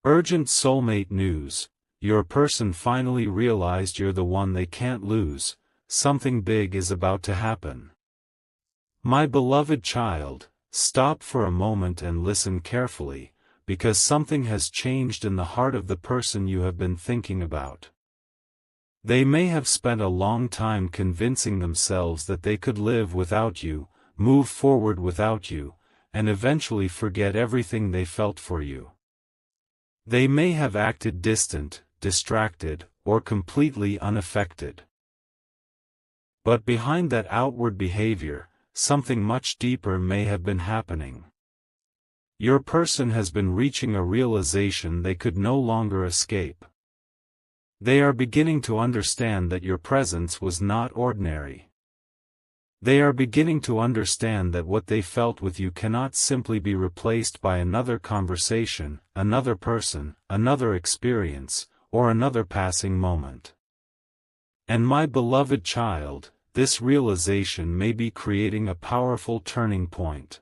Urgent soulmate news. Your person finally realized you're the one they can't lose. Something big is about to happen. My beloved child, stop for a moment and listen carefully, because something has changed in the heart of the person you have been thinking about. They may have spent a long time convincing themselves that they could live without you, move forward without you, and eventually forget everything they felt for you. They may have acted distant, distracted, or completely unaffected. But behind that outward behavior, something much deeper may have been happening. Your person has been reaching a realization they could no longer escape. They are beginning to understand that your presence was not ordinary. They are beginning to understand that what they felt with you cannot simply be replaced by another conversation, another person, another experience, or another passing moment. And my beloved child, this realization may be creating a powerful turning point.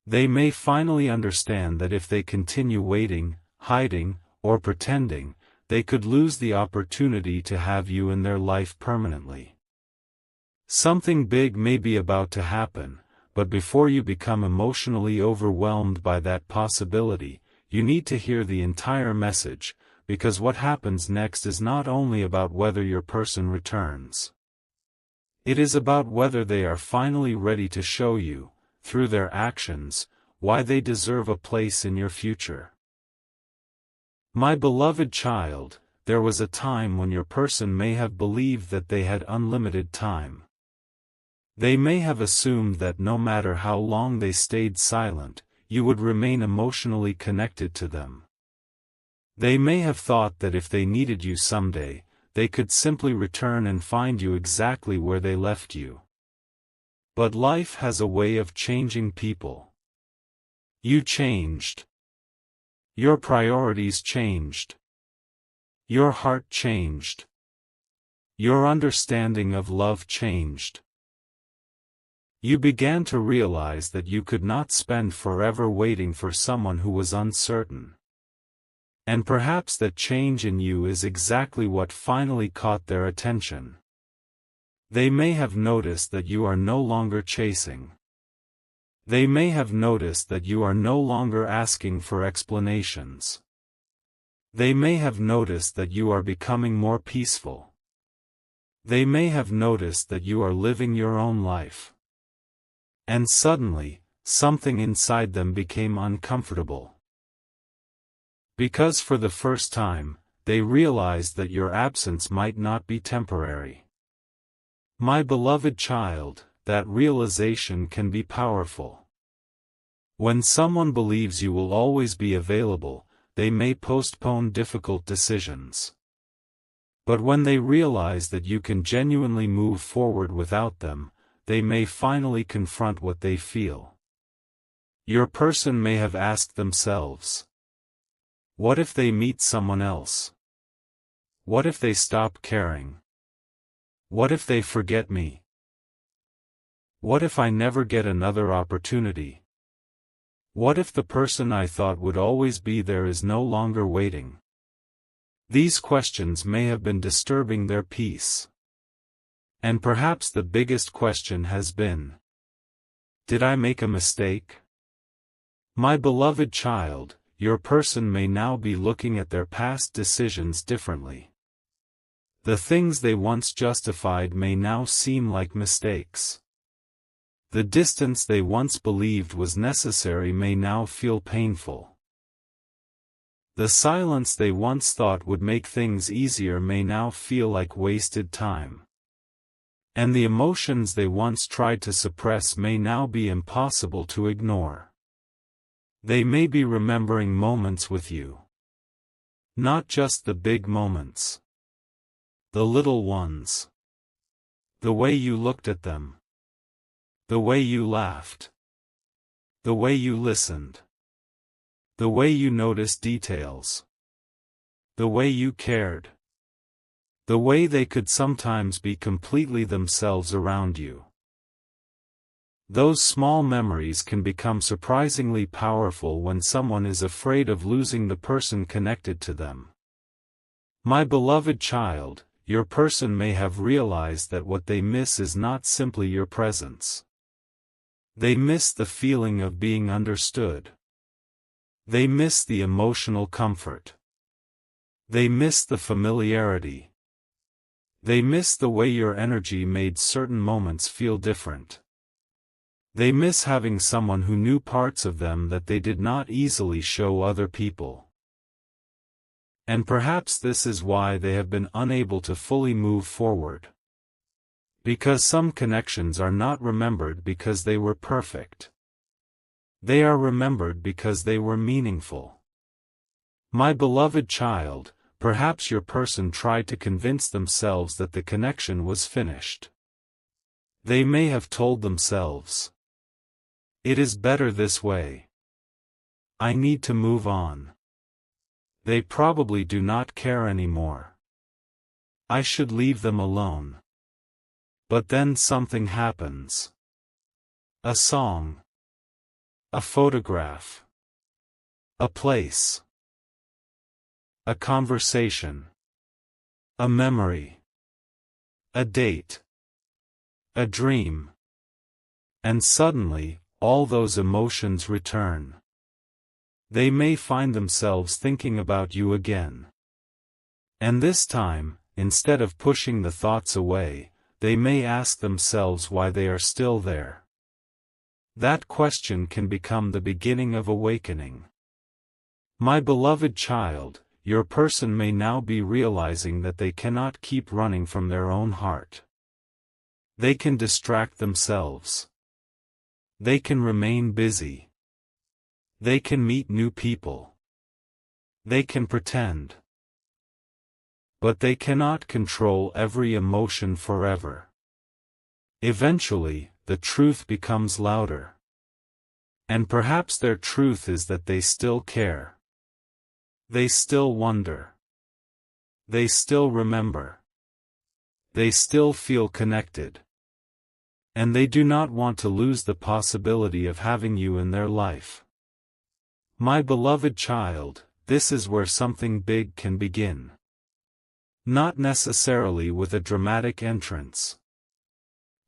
They may finally understand that if they continue waiting, hiding, or pretending, they could lose the opportunity to have you in their life permanently. Something big may be about to happen, but before you become emotionally overwhelmed by that possibility, you need to hear the entire message, because what happens next is not only about whether your person returns. It is about whether they are finally ready to show you, through their actions, why they deserve a place in your future. My beloved child, there was a time when your person may have believed that they had unlimited time. They may have assumed that no matter how long they stayed silent, you would remain emotionally connected to them. They may have thought that if they needed you someday, they could simply return and find you exactly where they left you. But life has a way of changing people. You changed. Your priorities changed. Your heart changed. Your understanding of love changed. You began to realize that you could not spend forever waiting for someone who was uncertain. And perhaps that change in you is exactly what finally caught their attention. They may have noticed that you are no longer chasing. They may have noticed that you are no longer asking for explanations. They may have noticed that you are becoming more peaceful. They may have noticed that you are living your own life. And suddenly, something inside them became uncomfortable. Because for the first time, they realized that your absence might not be temporary. My beloved child, that realization can be powerful. When someone believes you will always be available, they may postpone difficult decisions. But when they realize that you can genuinely move forward without them, they may finally confront what they feel. Your person may have asked themselves, what if they meet someone else? What if they stop caring? What if they forget me? What if I never get another opportunity? What if the person I thought would always be there is no longer waiting? These questions may have been disturbing their peace. And perhaps the biggest question has been, did I make a mistake? My beloved child, your person may now be looking at their past decisions differently. The things they once justified may now seem like mistakes. The distance they once believed was necessary may now feel painful. The silence they once thought would make things easier may now feel like wasted time. And the emotions they once tried to suppress may now be impossible to ignore. They may be remembering moments with you. Not just the big moments. The little ones. The way you looked at them. The way you laughed. The way you listened. The way you noticed details. The way you cared. The way they could sometimes be completely themselves around you. Those small memories can become surprisingly powerful when someone is afraid of losing the person connected to them. My beloved child, your person may have realized that what they miss is not simply your presence. They miss the feeling of being understood. They miss the emotional comfort. They miss the familiarity. They miss the way your energy made certain moments feel different. They miss having someone who knew parts of them that they did not easily show other people. And perhaps this is why they have been unable to fully move forward. Because some connections are not remembered because they were perfect. They are remembered because they were meaningful. My beloved child, perhaps your person tried to convince themselves that the connection was finished. They may have told themselves, "It is better this way. I need to move on. They probably do not care anymore. I should leave them alone." But then something happens. A song. A photograph. A place. A conversation. A memory. A date. A dream. And suddenly, all those emotions return. They may find themselves thinking about you again. And this time, instead of pushing the thoughts away, they may ask themselves why they are still there. That question can become the beginning of awakening. My beloved child, your person may now be realizing that they cannot keep running from their own heart. They can distract themselves. They can remain busy. They can meet new people. They can pretend. But they cannot control every emotion forever. Eventually, the truth becomes louder. And perhaps their truth is that they still care. They still wonder. They still remember. They still feel connected. And they do not want to lose the possibility of having you in their life. My beloved child, this is where something big can begin. Not necessarily with a dramatic entrance.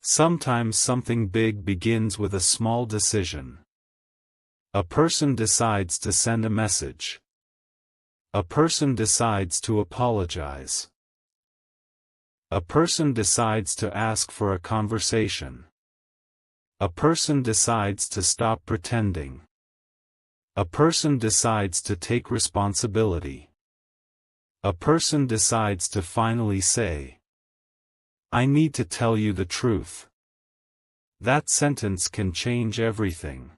Sometimes something big begins with a small decision. A person decides to send a message. A person decides to apologize. A person decides to ask for a conversation. A person decides to stop pretending. A person decides to take responsibility. A person decides to finally say, "I need to tell you the truth." That sentence can change everything.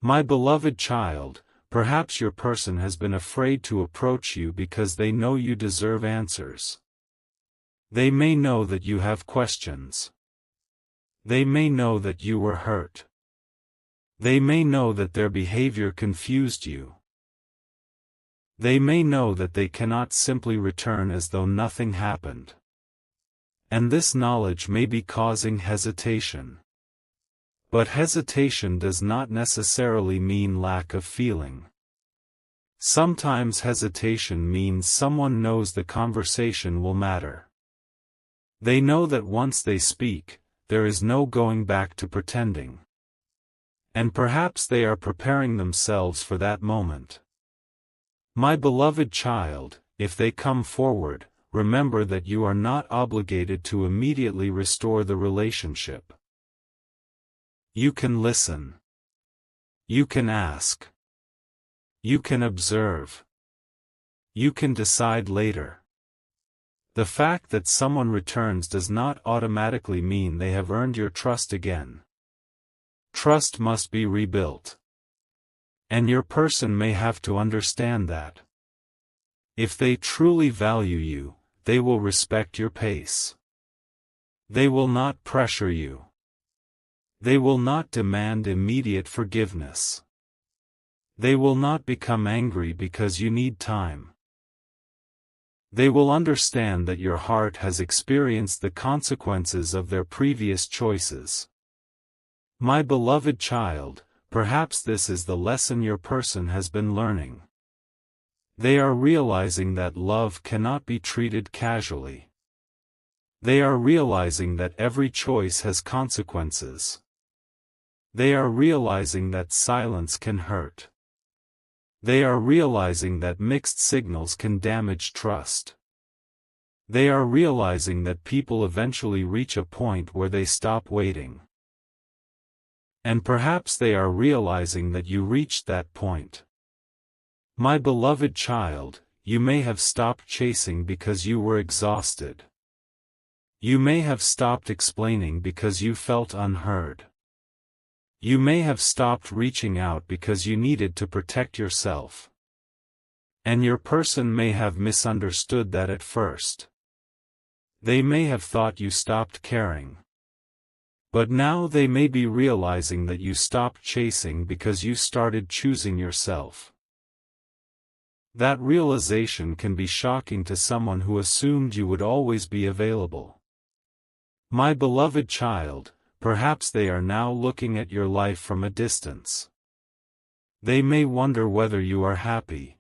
My beloved child, perhaps your person has been afraid to approach you because they know you deserve answers. They may know that you have questions. They may know that you were hurt. They may know that their behavior confused you. They may know that they cannot simply return as though nothing happened. And this knowledge may be causing hesitation. But hesitation does not necessarily mean lack of feeling. Sometimes hesitation means someone knows the conversation will matter. They know that once they speak, there is no going back to pretending. And perhaps they are preparing themselves for that moment. My beloved child, if they come forward, remember that you are not obligated to immediately restore the relationship. You can listen. You can ask. You can observe. You can decide later. The fact that someone returns does not automatically mean they have earned your trust again. Trust must be rebuilt. And your person may have to understand that. If they truly value you, they will respect your pace. They will not pressure you. They will not demand immediate forgiveness. They will not become angry because you need time. They will understand that your heart has experienced the consequences of their previous choices. My beloved child, perhaps this is the lesson your person has been learning. They are realizing that love cannot be treated casually. They are realizing that every choice has consequences. They are realizing that silence can hurt. They are realizing that mixed signals can damage trust. They are realizing that people eventually reach a point where they stop waiting. And perhaps they are realizing that you reached that point. My beloved child, you may have stopped chasing because you were exhausted. You may have stopped explaining because you felt unheard. You may have stopped reaching out because you needed to protect yourself. And your person may have misunderstood that at first. They may have thought you stopped caring. But now they may be realizing that you stopped chasing because you started choosing yourself. That realization can be shocking to someone who assumed you would always be available. My beloved child, perhaps they are now looking at your life from a distance. They may wonder whether you are happy.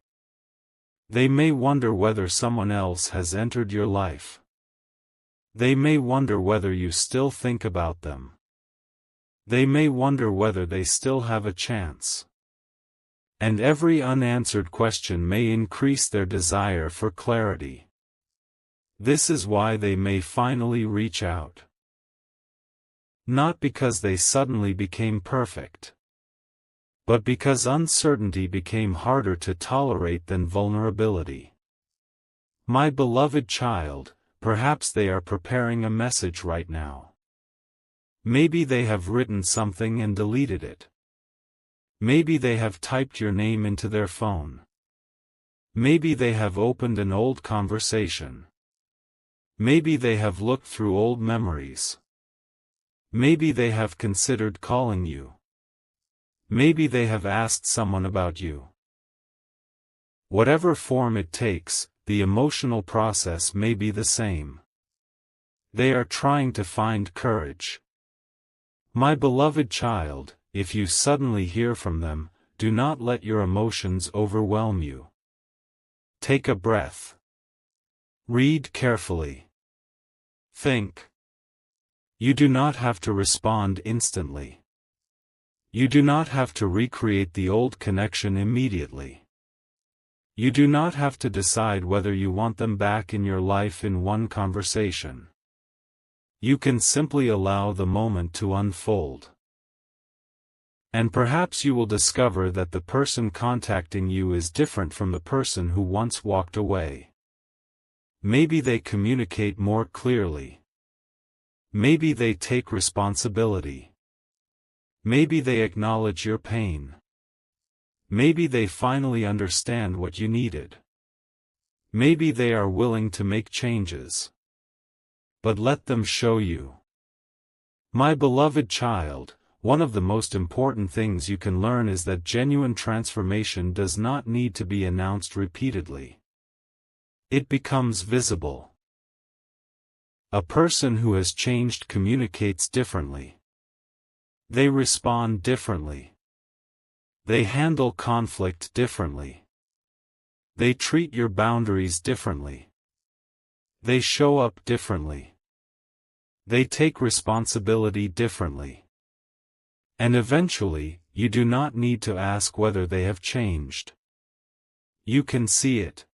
They may wonder whether someone else has entered your life. They may wonder whether you still think about them. They may wonder whether they still have a chance. And every unanswered question may increase their desire for clarity. This is why they may finally reach out. Not because they suddenly became perfect, but because uncertainty became harder to tolerate than vulnerability. My beloved child, perhaps they are preparing a message right now. Maybe they have written something and deleted it. Maybe they have typed your name into their phone. Maybe they have opened an old conversation. Maybe they have looked through old memories. Maybe they have considered calling you. Maybe they have asked someone about you. Whatever form it takes, the emotional process may be the same. They are trying to find courage. My beloved child, if you suddenly hear from them, do not let your emotions overwhelm you. Take a breath. Read carefully. Think. You do not have to respond instantly. You do not have to recreate the old connection immediately. You do not have to decide whether you want them back in your life in one conversation. You can simply allow the moment to unfold. And perhaps you will discover that the person contacting you is different from the person who once walked away. Maybe they communicate more clearly. Maybe they take responsibility. Maybe they acknowledge your pain. Maybe they finally understand what you needed. Maybe they are willing to make changes. But let them show you. My beloved child, one of the most important things you can learn is that genuine transformation does not need to be announced repeatedly. It becomes visible. A person who has changed communicates differently. They respond differently. They handle conflict differently. They treat your boundaries differently. They show up differently. They take responsibility differently. And eventually, you do not need to ask whether they have changed. You can see it.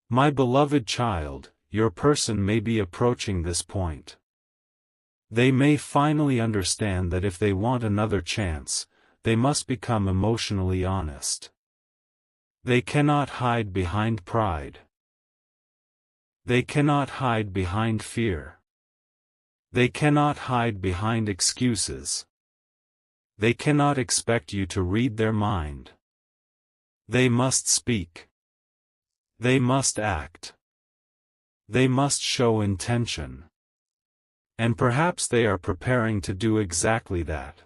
My beloved child, your person may be approaching this point. They may finally understand that if they want another chance, they must become emotionally honest. They cannot hide behind pride. They cannot hide behind fear. They cannot hide behind excuses. They cannot expect you to read their mind. They must speak. They must act. They must show intention. And perhaps they are preparing to do exactly that.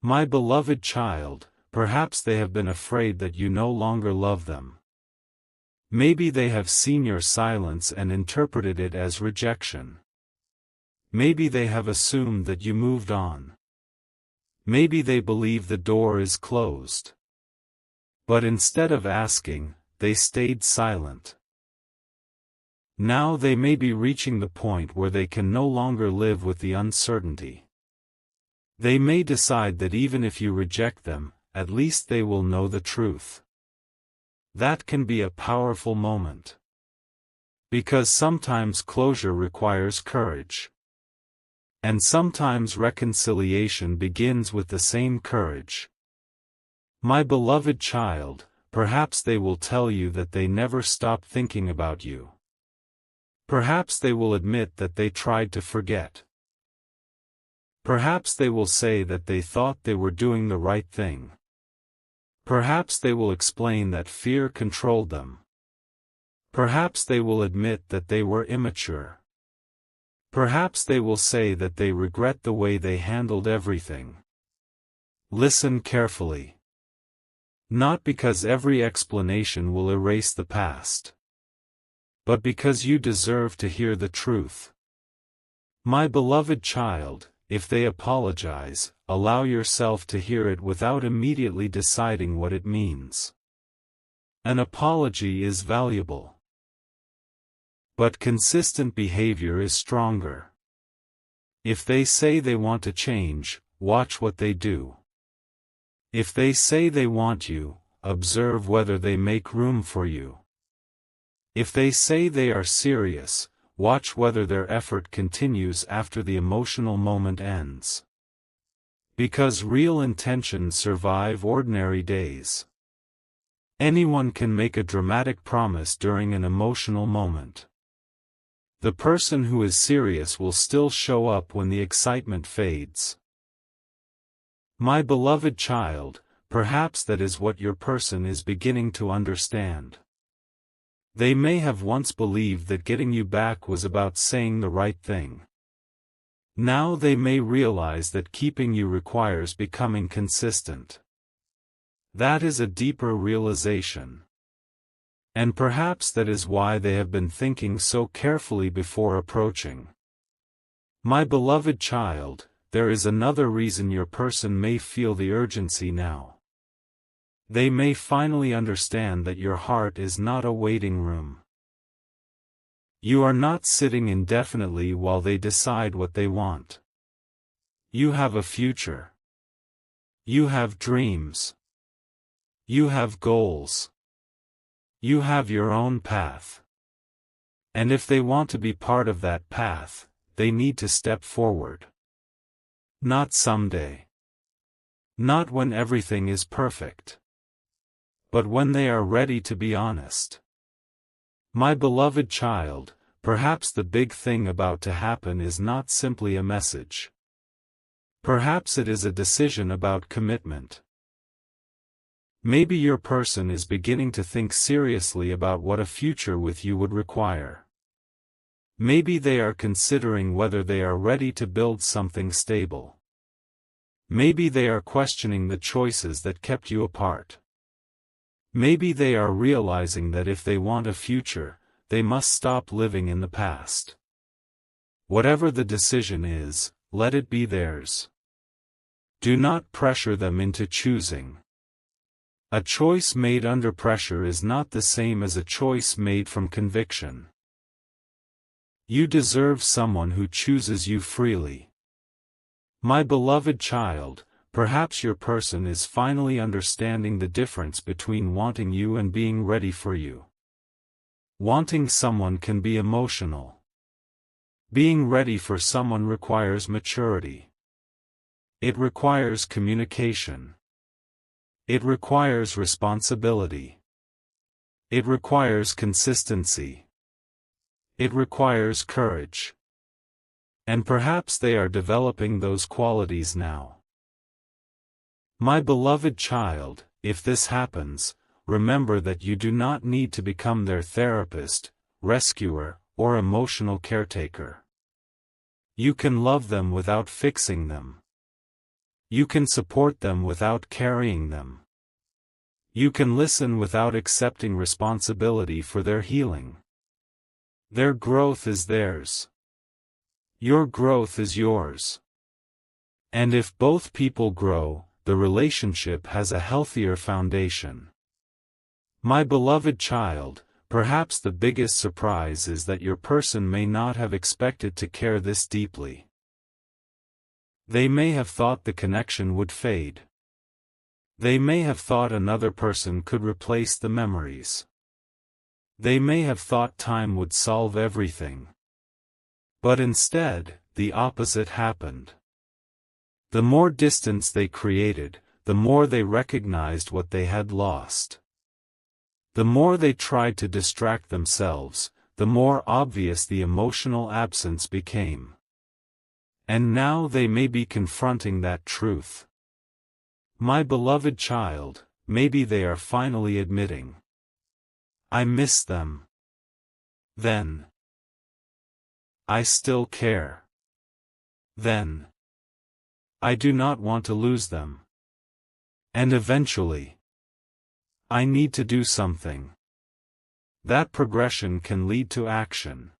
My beloved child, perhaps they have been afraid that you no longer love them. Maybe they have seen your silence and interpreted it as rejection. Maybe they have assumed that you moved on. Maybe they believe the door is closed. But instead of asking, they stayed silent. Now they may be reaching the point where they can no longer live with the uncertainty. They may decide that even if you reject them, at least they will know the truth. That can be a powerful moment. Because sometimes closure requires courage. And sometimes reconciliation begins with the same courage. My beloved child, perhaps they will tell you that they never stopped thinking about you. Perhaps they will admit that they tried to forget. Perhaps they will say that they thought they were doing the right thing. Perhaps they will explain that fear controlled them. Perhaps they will admit that they were immature. Perhaps they will say that they regret the way they handled everything. Listen carefully. Not because every explanation will erase the past, but because you deserve to hear the truth. My beloved child, if they apologize, allow yourself to hear it without immediately deciding what it means. An apology is valuable. But consistent behavior is stronger. If they say they want to change, watch what they do. If they say they want you, observe whether they make room for you. If they say they are serious, watch whether their effort continues after the emotional moment ends. Because real intentions survive ordinary days. Anyone can make a dramatic promise during an emotional moment. The person who is serious will still show up when the excitement fades. My beloved child, perhaps that is what your person is beginning to understand. They may have once believed that getting you back was about saying the right thing. Now they may realize that keeping you requires becoming consistent. That is a deeper realization. And perhaps that is why they have been thinking so carefully before approaching. My beloved child, there is another reason your person may feel the urgency now. They may finally understand that your heart is not a waiting room. You are not sitting indefinitely while they decide what they want. You have a future. You have dreams. You have goals. You have your own path. And if they want to be part of that path, they need to step forward. Not someday. Not when everything is perfect. But when they are ready to be honest. My beloved child, perhaps the big thing about to happen is not simply a message. Perhaps it is a decision about commitment. Maybe your person is beginning to think seriously about what a future with you would require. Maybe they are considering whether they are ready to build something stable. Maybe they are questioning the choices that kept you apart. Maybe they are realizing that if they want a future, they must stop living in the past. Whatever the decision is, let it be theirs. Do not pressure them into choosing. A choice made under pressure is not the same as a choice made from conviction. You deserve someone who chooses you freely. My beloved child, perhaps your person is finally understanding the difference between wanting you and being ready for you. Wanting someone can be emotional. Being ready for someone requires maturity. It requires communication. It requires responsibility. It requires consistency. It requires courage. And perhaps they are developing those qualities now. My beloved child, if this happens, remember that you do not need to become their therapist, rescuer, or emotional caretaker. You can love them without fixing them. You can support them without carrying them. You can listen without accepting responsibility for their healing. Their growth is theirs. Your growth is yours. And if both people grow, the relationship has a healthier foundation. My beloved child, perhaps the biggest surprise is that your person may not have expected to care this deeply. They may have thought the connection would fade. They may have thought another person could replace the memories. They may have thought time would solve everything. But instead, the opposite happened. The more distance they created, the more they recognized what they had lost. The more they tried to distract themselves, the more obvious the emotional absence became. And now they may be confronting that truth. My beloved child, maybe they are finally admitting, I miss them. Then, I still care. Then, I do not want to lose them. And eventually, I need to do something. That progression can lead to action.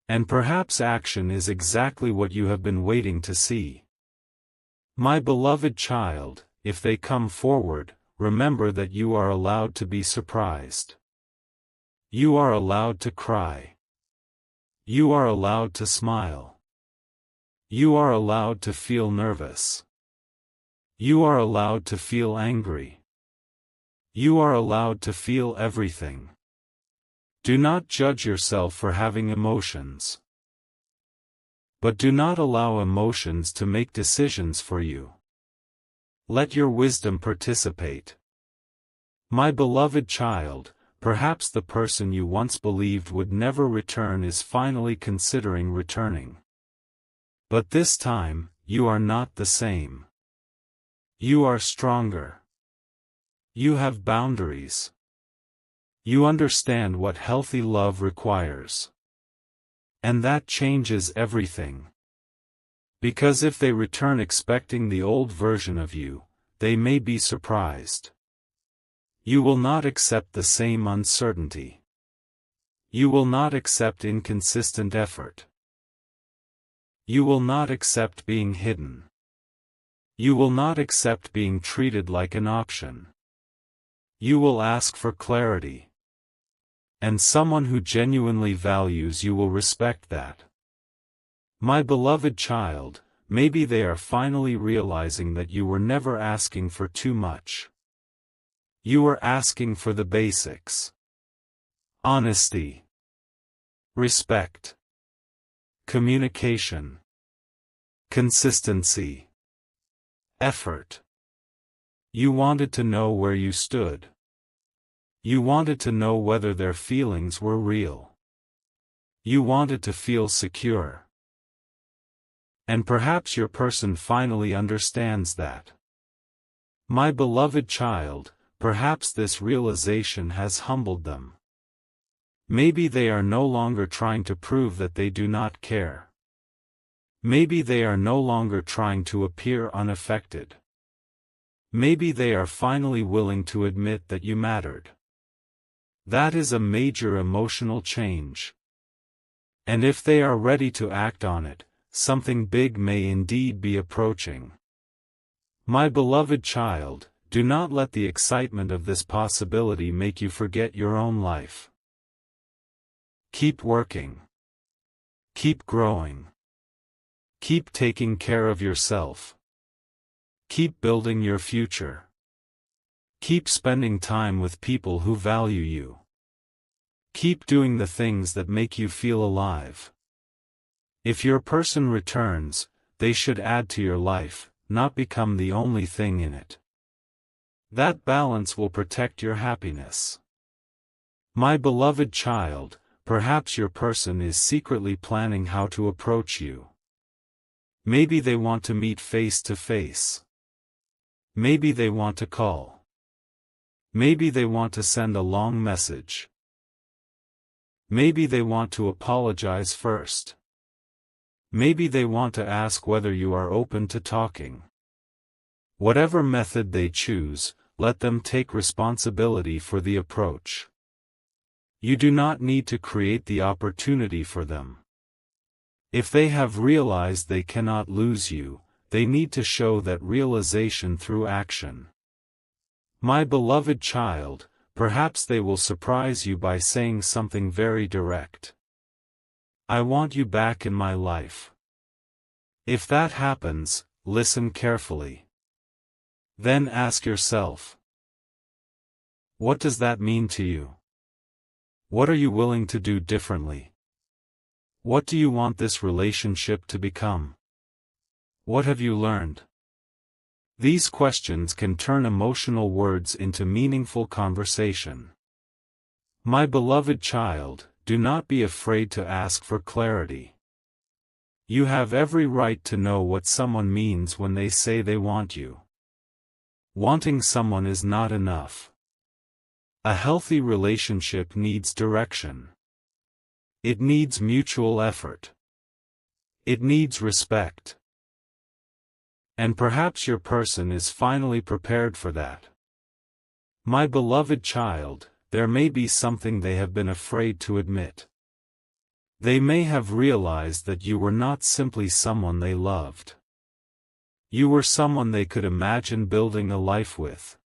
And perhaps action is exactly what you have been waiting to see. My beloved child, if they come forward, remember that you are allowed to be surprised. You are allowed to cry. You are allowed to smile. You are allowed to feel nervous. You are allowed to feel angry. You are allowed to feel everything. Do not judge yourself for having emotions. But do not allow emotions to make decisions for you. Let your wisdom participate. My beloved child, perhaps the person you once believed would never return is finally considering returning. But this time, you are not the same. You are stronger. You have boundaries. You understand what healthy love requires. And that changes everything. Because if they return expecting the old version of you, they may be surprised. You will not accept the same uncertainty. You will not accept inconsistent effort. You will not accept being hidden. You will not accept being treated like an option. You will ask for clarity. And someone who genuinely values you will respect that. My beloved child, maybe they are finally realizing that you were never asking for too much. You were asking for the basics. Honesty. Respect. Communication. Consistency. Effort. You wanted to know where you stood. You wanted to know whether their feelings were real. You wanted to feel secure. And perhaps your person finally understands that. My beloved child, perhaps this realization has humbled them. Maybe they are no longer trying to prove that they do not care. Maybe they are no longer trying to appear unaffected. Maybe they are finally willing to admit that you mattered. That is a major emotional change. And if they are ready to act on it, something big may indeed be approaching. My beloved child, do not let the excitement of this possibility make you forget your own life. Keep working. Keep growing. Keep taking care of yourself. Keep building your future. Keep spending time with people who value you. Keep doing the things that make you feel alive. If your person returns, they should add to your life, not become the only thing in it. That balance will protect your happiness. My beloved child, perhaps your person is secretly planning how to approach you. Maybe they want to meet face to face. Maybe they want to call. Maybe they want to send a long message. Maybe they want to apologize first. Maybe they want to ask whether you are open to talking. Whatever method they choose, let them take responsibility for the approach. You do not need to create the opportunity for them. If they have realized they cannot lose you, they need to show that realization through action. My beloved child, perhaps they will surprise you by saying something very direct. I want you back in my life. If that happens, listen carefully. Then ask yourself, what does that mean to you? What are you willing to do differently? What do you want this relationship to become? What have you learned? These questions can turn emotional words into meaningful conversation. My beloved child, do not be afraid to ask for clarity. You have every right to know what someone means when they say they want you. Wanting someone is not enough. A healthy relationship needs direction. It needs mutual effort. It needs respect. And perhaps your person is finally prepared for that. My beloved child, there may be something they have been afraid to admit. They may have realized that you were not simply someone they loved. You were someone they could imagine building a life with.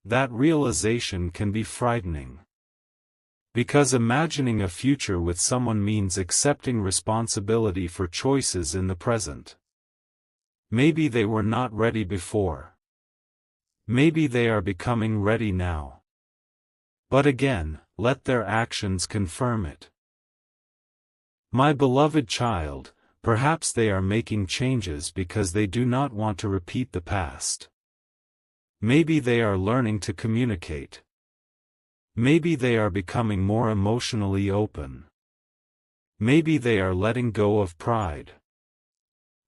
That realization can be frightening. Because imagining a future with someone means accepting responsibility for choices in the present. Maybe they were not ready before. Maybe they are becoming ready now. But again, let their actions confirm it. My beloved child, perhaps they are making changes because they do not want to repeat the past. Maybe they are learning to communicate. Maybe they are becoming more emotionally open. Maybe they are letting go of pride.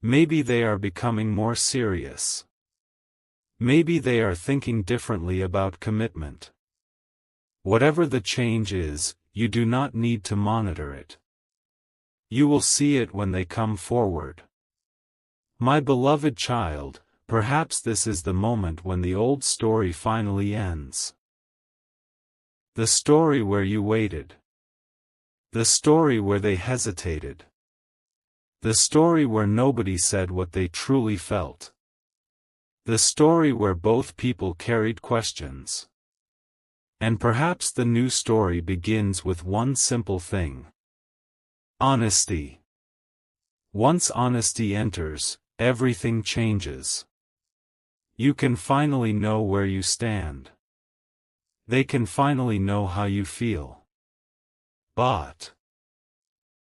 Maybe they are becoming more serious. Maybe they are thinking differently about commitment. Whatever the change is, you do not need to monitor it. You will see it when they come forward. My beloved child, perhaps this is the moment when the old story finally ends. The story where you waited. The story where they hesitated. The story where nobody said what they truly felt. The story where both people carried questions. And perhaps the new story begins with one simple thing. Honesty. Once honesty enters, everything changes. You can finally know where you stand. They can finally know how you feel. But